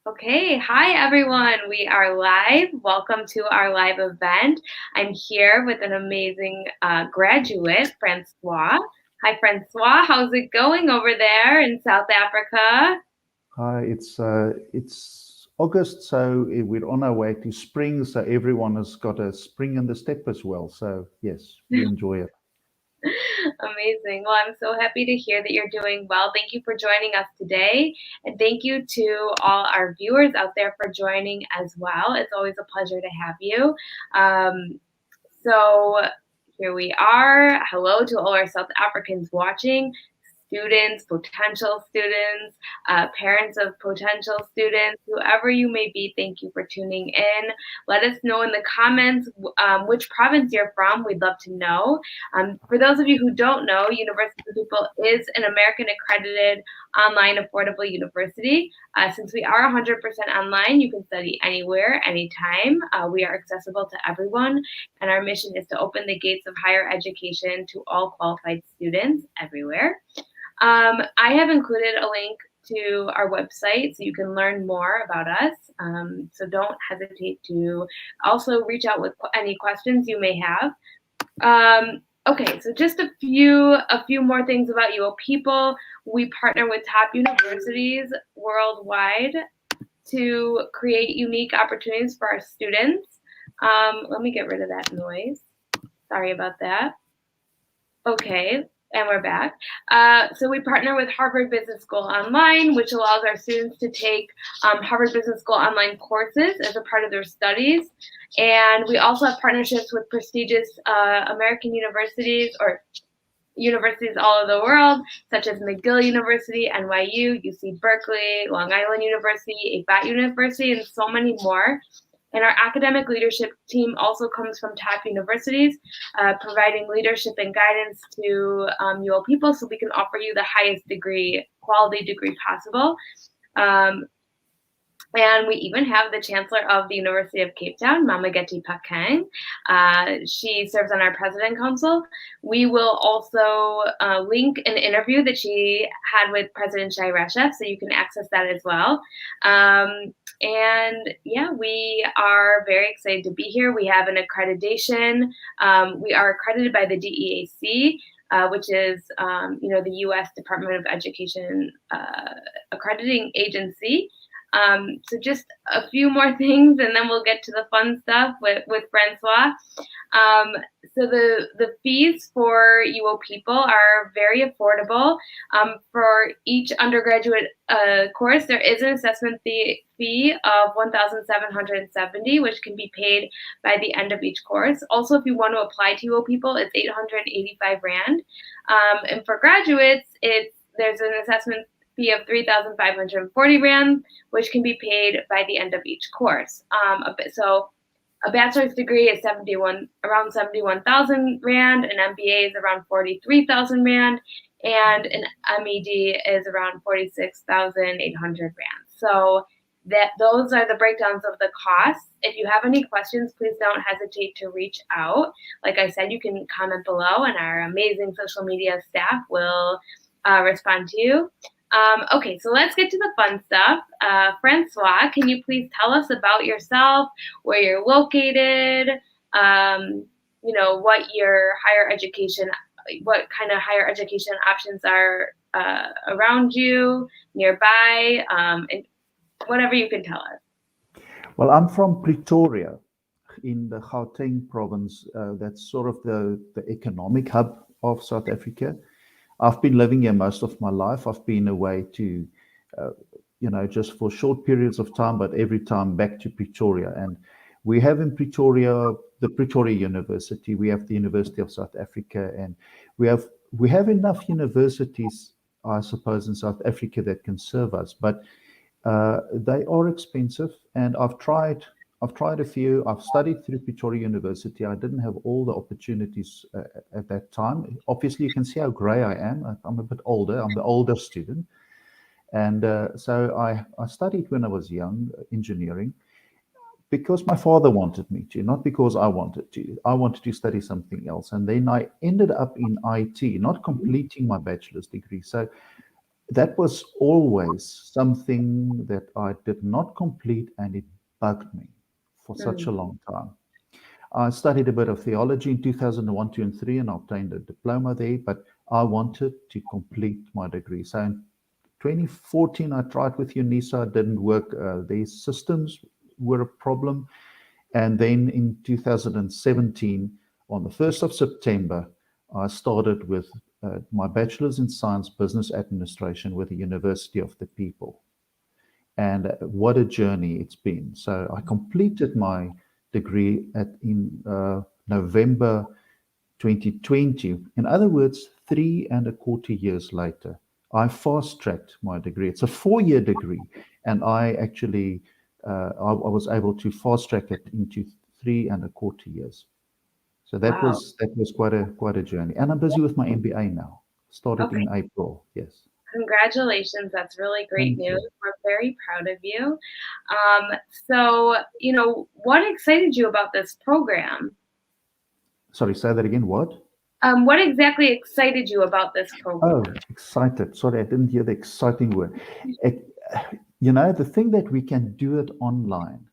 Okay, hi everyone. We are live. Welcome to our live event. I'm here with an amazing graduate, Francois. Hi, Francois. How's it going over there in South Africa? Hi, it's August, so we're on our way to spring. So everyone has got a spring in the step as well. So yes, we enjoy it. Amazing. Well, I'm so happy to hear that you're doing well. Thank you for joining us today. And thank you to all our viewers out there for joining as well. It's always a pleasure to have you. Um, So here we are. Hello to all our South Africans watching, students, potential students, parents of potential students, whoever you may be, thank you for tuning in. Let us know in the comments which province you're from. We'd love to know. For those of you who don't know, University of People is an American accredited online affordable university. Since we are 100% online, you can study anywhere, anytime. We are accessible to everyone, and our mission is to open the gates of higher education to all qualified students everywhere. I have included a link to our website so you can learn more about us. So don't hesitate to also reach out with any questions you may have. Okay, so just a few more things about UoPeople. We partner with top universities worldwide to create unique opportunities for our students. Let me get rid of that noise. Sorry about that. Okay, and we're back. So we partner with Harvard Business School Online, which allows our students to take Harvard Business School online courses as a part of their studies. And we also have partnerships with prestigious American universities or universities all over the world, such as McGill University, NYU, UC Berkeley, Long Island University, AFAT University, and so many more. And our academic leadership team also comes from top universities, providing leadership and guidance to UoPeople so we can offer you the highest degree, quality degree possible. Um, and we even have the Chancellor of the University of Cape Town, Mamageti Pakang. She serves on our President Council. We will also link an interview that she had with President Shai Reshef, so you can access that as well. And yeah, we are very excited to be here. We have an accreditation. We are accredited by the DEAC, which is, the U.S. Department of Education accrediting agency. So just a few more things, and then we'll get to the fun stuff with Francois. So the fees for UoPeople are very affordable. For each undergraduate course, there is an assessment fee of 1,770, which can be paid by the end of each course. Also, if you want to apply to UoPeople, it's 885 Rand. And for graduates, there's an assessment fee of 3,540 Rand, which can be paid by the end of each course. So a bachelor's degree is around 71,000 Rand, an MBA is around 43,000 Rand, and an MED is around 46,800 Rand. So those are the breakdowns of the costs. If you have any questions, please don't hesitate to reach out. Like I said, you can comment below, and our amazing social media staff will respond to you. Okay, so let's get to the fun stuff. Francois, can you please tell us about yourself, where you're located, what kind of higher education options are around you, nearby, and whatever you can tell us. Well, I'm from Pretoria in the Gauteng province. That's sort of the economic hub of South Africa. I've been living here most of my life. I've been away to, just for short periods of time, but every time back to Pretoria. And we have in Pretoria the Pretoria University. We have the University of South Africa, and we have enough universities, I suppose, in South Africa that can serve us. But they are expensive, and I've tried a few. I've studied through Pretoria University. I didn't have all the opportunities at that time. Obviously, you can see how grey I am. I'm a bit older. I'm the older student. And so I studied when I was young, engineering, because my father wanted me to, not because I wanted to. I wanted to study something else. And then I ended up in IT, not completing my bachelor's degree. So that was always something that I did not complete, and it bugged me for such a Mm. long time. I studied a bit of theology in 2001, 2, and 3, and obtained a diploma there, but I wanted to complete my degree. So in 2014, I tried with UNISA, it didn't work. Their systems were a problem. And then in 2017, on the 1st of September, I started with my bachelor's in science, business administration with the University of the People. And what a journey it's been. So I completed my degree in November 2020. In other words, 3.25 years later, I fast tracked my degree. It's a 4-year degree, and I actually I was able to fast track it into 3.25 years. So Wow. that was quite a journey. And I'm busy with my MBA now. Started Okay. in April. Yes. Congratulations. That's really great Thank news. you. We're very proud of you. So, what excited you about this program? Sorry, say that again. What? What exactly excited you about this program? Oh, excited. Sorry, I didn't hear the exciting word. It, the thing that we can do it online.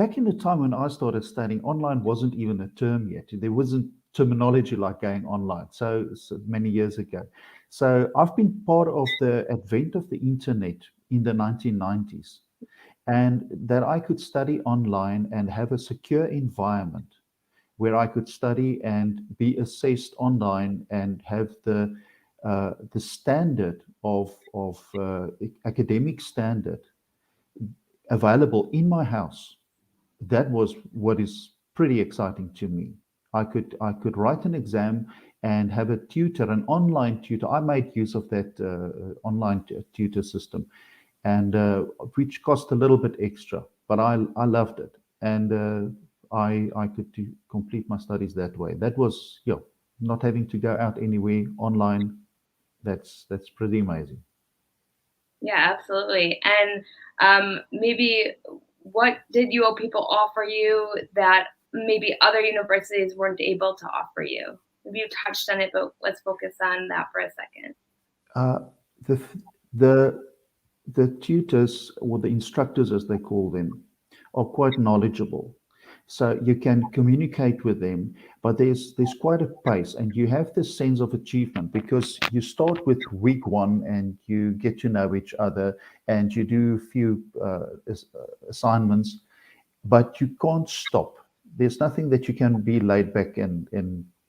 Back in the time when I started studying, online wasn't even a term yet. There wasn't terminology like going online. So many years ago. So I've been part of the advent of the internet in the 1990s, and that I could study online and have a secure environment where I could study and be assessed online and have the standard of academic standard available in my house. That was what is pretty exciting to me. I could write an exam and have a tutor, an online tutor. I made use of that online tutor system, and which cost a little bit extra, but I loved it, and I could complete my studies that way. That was, yeah, not having to go out anywhere online. That's pretty amazing. Yeah, absolutely. And maybe what did UoPeople offer you that maybe other universities weren't able to offer you? Maybe you touched on it, but let's focus on that for a second. Uh, the the the tutors, or the instructors as they call them, are quite knowledgeable. So you can communicate with them, but there's quite a pace, and you have this sense of achievement because you start with week one and you get to know each other, and you do a few assignments, but you can't stop. There's nothing that you can be laid back, and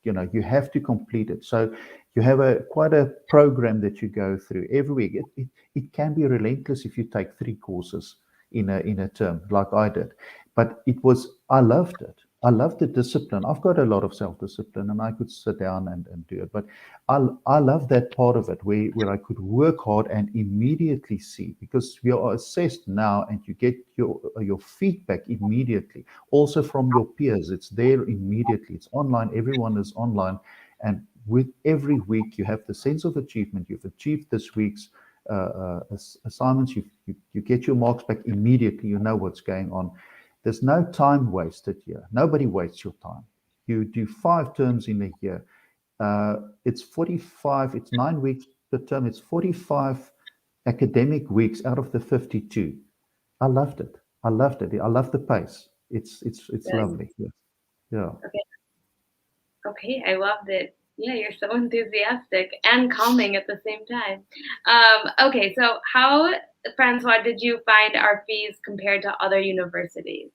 you have to complete it. So you have a quite a program that you go through every week. It can be relentless if you take 3 courses in a term, like I did. But I loved it. I loved the discipline. I've got a lot of self-discipline, and I could sit down and do it. But I love that part of it where I could work hard and immediately see, because we are assessed now, and you get your feedback immediately, also from your peers. It's there immediately. It's online. Everyone is online, and with every week you have the sense of achievement. You've achieved this week's assignments. You get your marks back immediately. You know what's going on. There's no time wasted here. Nobody wastes your time. You do 5 terms in a year. It's 45, it's 9 weeks per term. It's 45 academic weeks out of the 52. I loved it. I loved it. I love the pace. It's Really? lovely. Yes. Yeah. Okay. Okay, I loved it. Yeah, you're so enthusiastic and calming at the same time. Okay, so how, Francois, did you find our fees compared to other universities?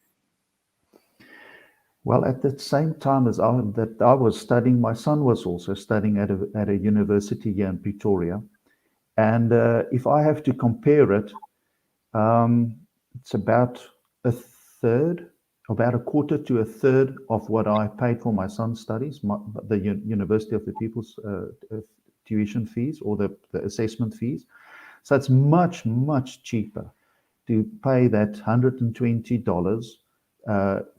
Well, at the same time as I was studying, my son was also studying at a university here in Pretoria. And if I have to compare it, Um, it's third, about a quarter to a third of what I paid for my son's studies, the University of the People's tuition fees, or the assessment fees. So it's much, much cheaper to pay that $120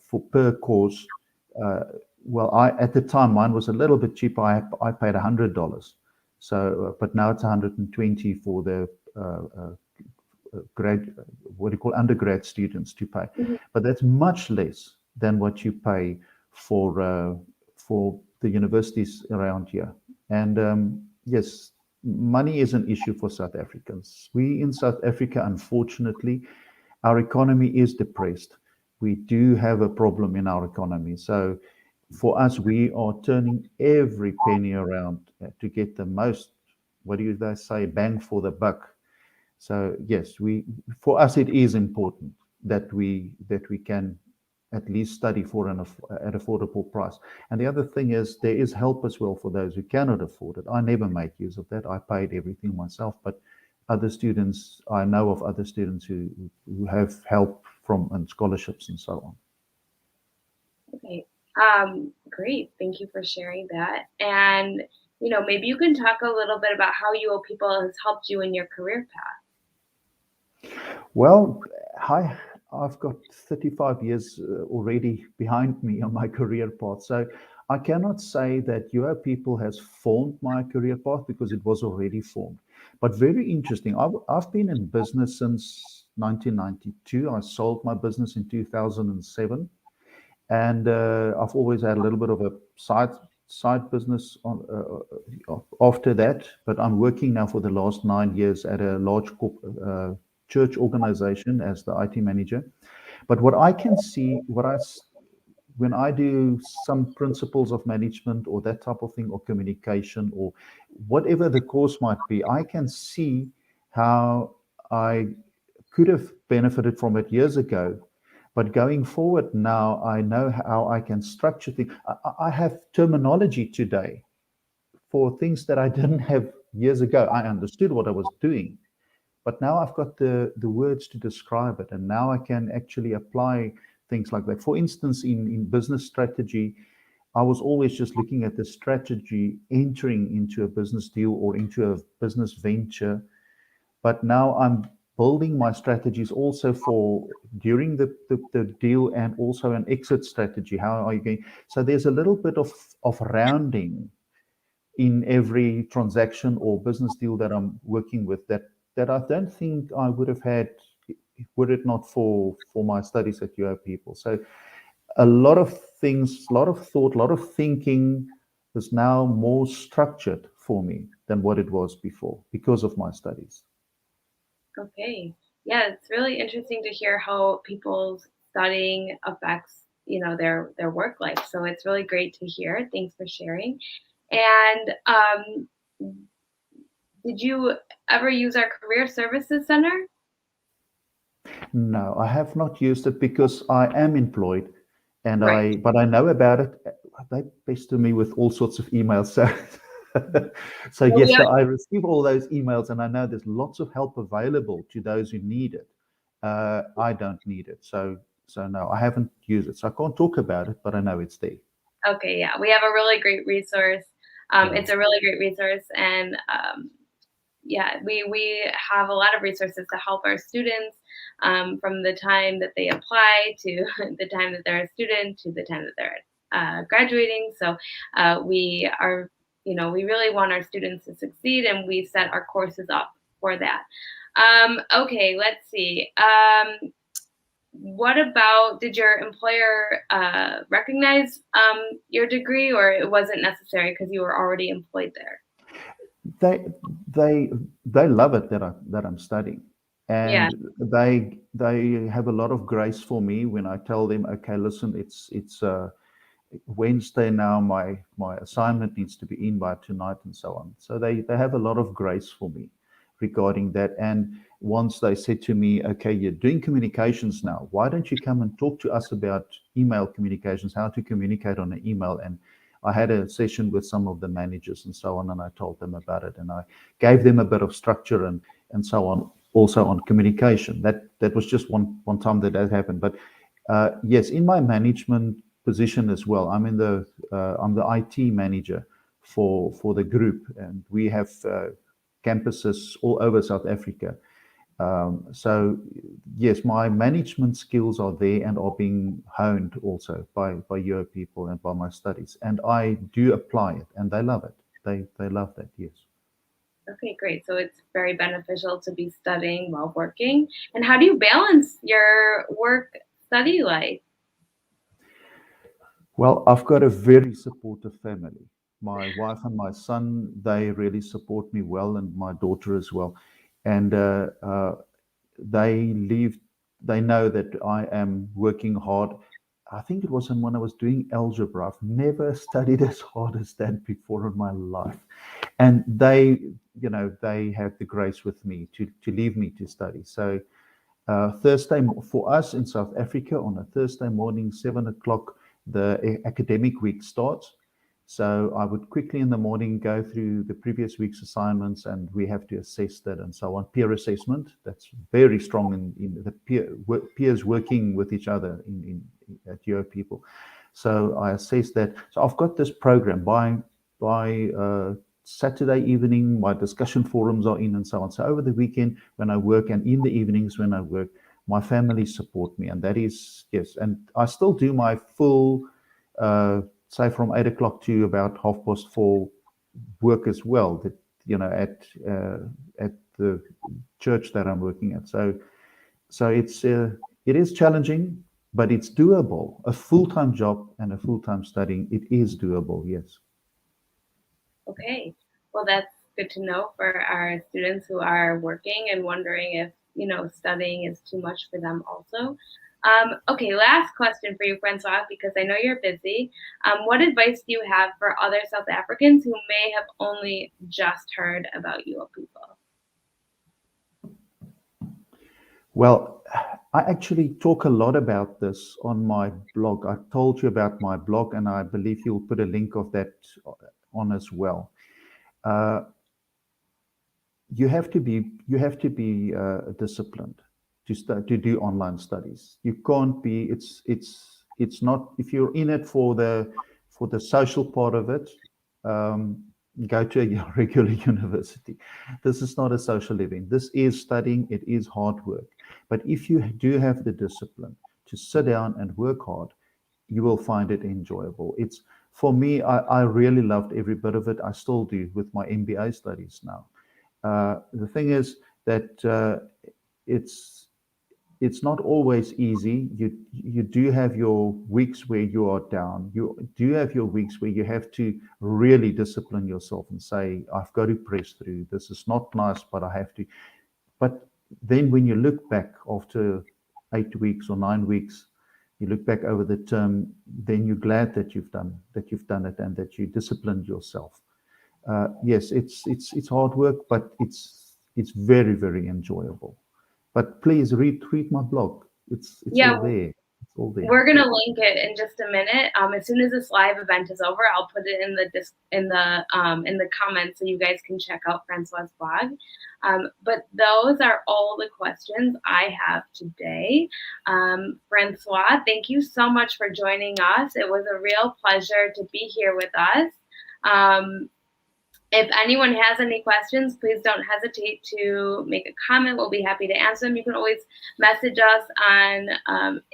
for per course. Uh, well, at the time mine was a little bit cheaper. I paid $100. So, but now it's 120 for the grad, what do you call, undergrad students to pay, Mhm. but that's much less than what you pay for the universities around here. And yes, money is an issue for South Africans. We in South Africa, unfortunately, our economy is depressed. We do have a problem in our economy. So for us, we are turning every penny around to get the most, what do you guys say, bang for the buck. So yes, we for us it is important that we can at least study for an affordable price. And the other thing is there is help as well for those who cannot afford it. I never made use of that. I paid everything myself, but other students, I know of other students who have help from and scholarships and so on. Okay. Great. Thank you for sharing that. And, maybe you can talk a little bit about how UoPeople has helped you in your career path. Well, hi. I've got 35 years already behind me on my career path. So I cannot say that your people has formed my career path because it was already formed. But very interesting. I've been in business since 1992. I sold my business in 2007, and I've always had a little bit of a side business after that. But I'm working now for the last 9 years at a large church organization as the IT manager. But what I can see, when I do some principles of management or that type of thing, or communication, or whatever the course might be, I can see how I could have benefited from it years ago. But going forward now, I know how I can structure things. I have terminology today for things that I didn't have years ago. I understood what I was doing, but now I've got the words to describe it, and now I can actually apply things like that. For instance, in business strategy, I was always just looking at the strategy entering into a business deal or into a business venture, but now I'm building my strategies also for during the deal, and also an exit strategy. How are you going? So there's a little bit of rounding in every transaction or business deal that I'm working with, that I don't think I would have had were it not for my studies at UoPeople. So a lot of things, a lot of thought, a lot of thinking is now more structured for me than what it was before because of my studies. Okay. Yeah, it's really interesting to hear how people's studying affects, their work life. So it's really great to hear. Thanks for sharing. And did you ever use our Career Services Center? No, I have not used it because I am employed, and Right. but I know about it. They pester me with all sorts of emails. So, so Well, yes, so I receive all those emails, and I know there's lots of help available to those who need it. I don't need it, so no, I haven't used it, so I can't talk about it, but I know it's there. Okay, yeah, we have a really great resource. Yeah. It's a really great resource, and yeah, we have a lot of resources to help our students from the time that they apply to the time that they're a student to the time that they're graduating. So we are, we really want our students to succeed, and we set our courses up for that. Okay, let's see. What about, did your employer recognize your degree, or it wasn't necessary because you were already employed there? They they they love it that I'm studying, Yeah. and they have a lot of grace for me when I tell them, okay, listen, it's Wednesday now. My assignment needs to be in by tonight, and so on. So they have a lot of grace for me regarding that. And once they said to me, okay, you're doing communications now. Why don't you come and talk to us about email communications, how to communicate on an email? And I had a session with some of the managers and so on, and I told them about it, and I gave them a bit of structure and so on, also on communication. That was just one time that happened. But yes, in my management position as well, I'm the IT manager for the group, and we have campuses all over South Africa. So yes, my management skills are there and are being honed also by your people and by my studies, and I do apply it, and they love it. They love that. Yes. Okay, great. So it's very beneficial to be studying while working. And how do you balance your work study life? Well, I've got a very supportive family. my wife and my son, they really support me well, and my daughter as well. And they leave, they know that I am working hard. I think it was when I was doing algebra. I've never studied as hard as that before in my life. And they, they have the grace with me to leave me to study. So Thursday for us in South Africa on a Thursday morning, 7 o'clock, the academic week starts. So I would quickly in the morning go through the previous week's assignments, and we have to assess that and so on. Peer assessment, that's very strong in the peers working with each other at UoPeople. So I assess that. So I've got this program by Saturday evening. My discussion forums are in and so on. So over the weekend when I work, and in the evenings when I work, my family support me, and that is yes. And I still do my full. Say from 8 o'clock to about 4:30 work as well. That at the church that I'm working at. So it is challenging, but it's doable. A full-time job and a full-time studying, it is doable. Yes. Okay. Well, that's good to know for our students who are working and wondering if, studying is too much for them also. Okay, last question for you, Francois, because I know you're busy. What advice do you have for other South Africans who may have only just heard about UoPeople? Well, I actually talk a lot about this on my blog. I told you about my blog, and I believe you'll put a link of that on as well. Uh, you have to be disciplined to do online studies. You can't be. It's not, if you're in it for the social part of it. Um, Go to a regular university. This is not a social event. This is studying. It is hard work. But if you do have the discipline to sit down and work hard, you will find it enjoyable. It's For me, I really loved every bit of it. I still do with my MBA studies now. The thing is that it's it's not always easy. You do have your weeks where you are down. You do have your weeks where you have to really discipline yourself and say, I've got to press through. This is not nice, but I have to. But then when you look back after 8 weeks or 9 weeks, you look back over the term, then you're glad that you've done it and that you disciplined yourself. Yes, it's hard work, but it's very, very enjoyable. But please read my blog. It's Yeah, all there. It's all there. we're gonna link it in just a minute. As soon as this live event is over, I'll put it in the comments so you guys can check out Francois' blog. But those are all the questions I have today. Francois, thank you so much for joining us. It was a real pleasure to be here with us. If anyone has any questions, please don't hesitate to make a comment. We'll be happy to answer them. You can always message us on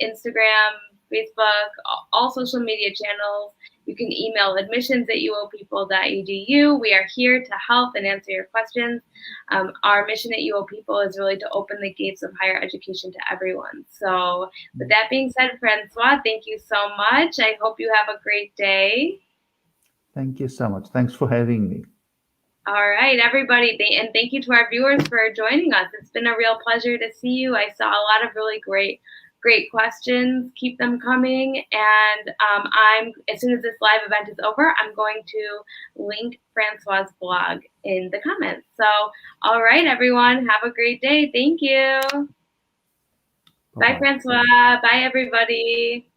Instagram, Facebook, all social media channels. You can email admissions@uopeople.edu. We are here to help and answer your questions. Our mission at UoPeople is really to open the gates of higher education to everyone. So with that being said, Francois, thank you so much. I hope you have a great day. Thank you so much. Thanks for having me. All right, everybody, and thank you to our viewers for joining us. It's been a real pleasure to see you. I saw a lot of really great questions. Keep them coming. And as soon as this live event is over, I'm going to link Francois' blog in the comments. So, all right, everyone, have a great day. Thank you. Bye, Francois. Bye, everybody.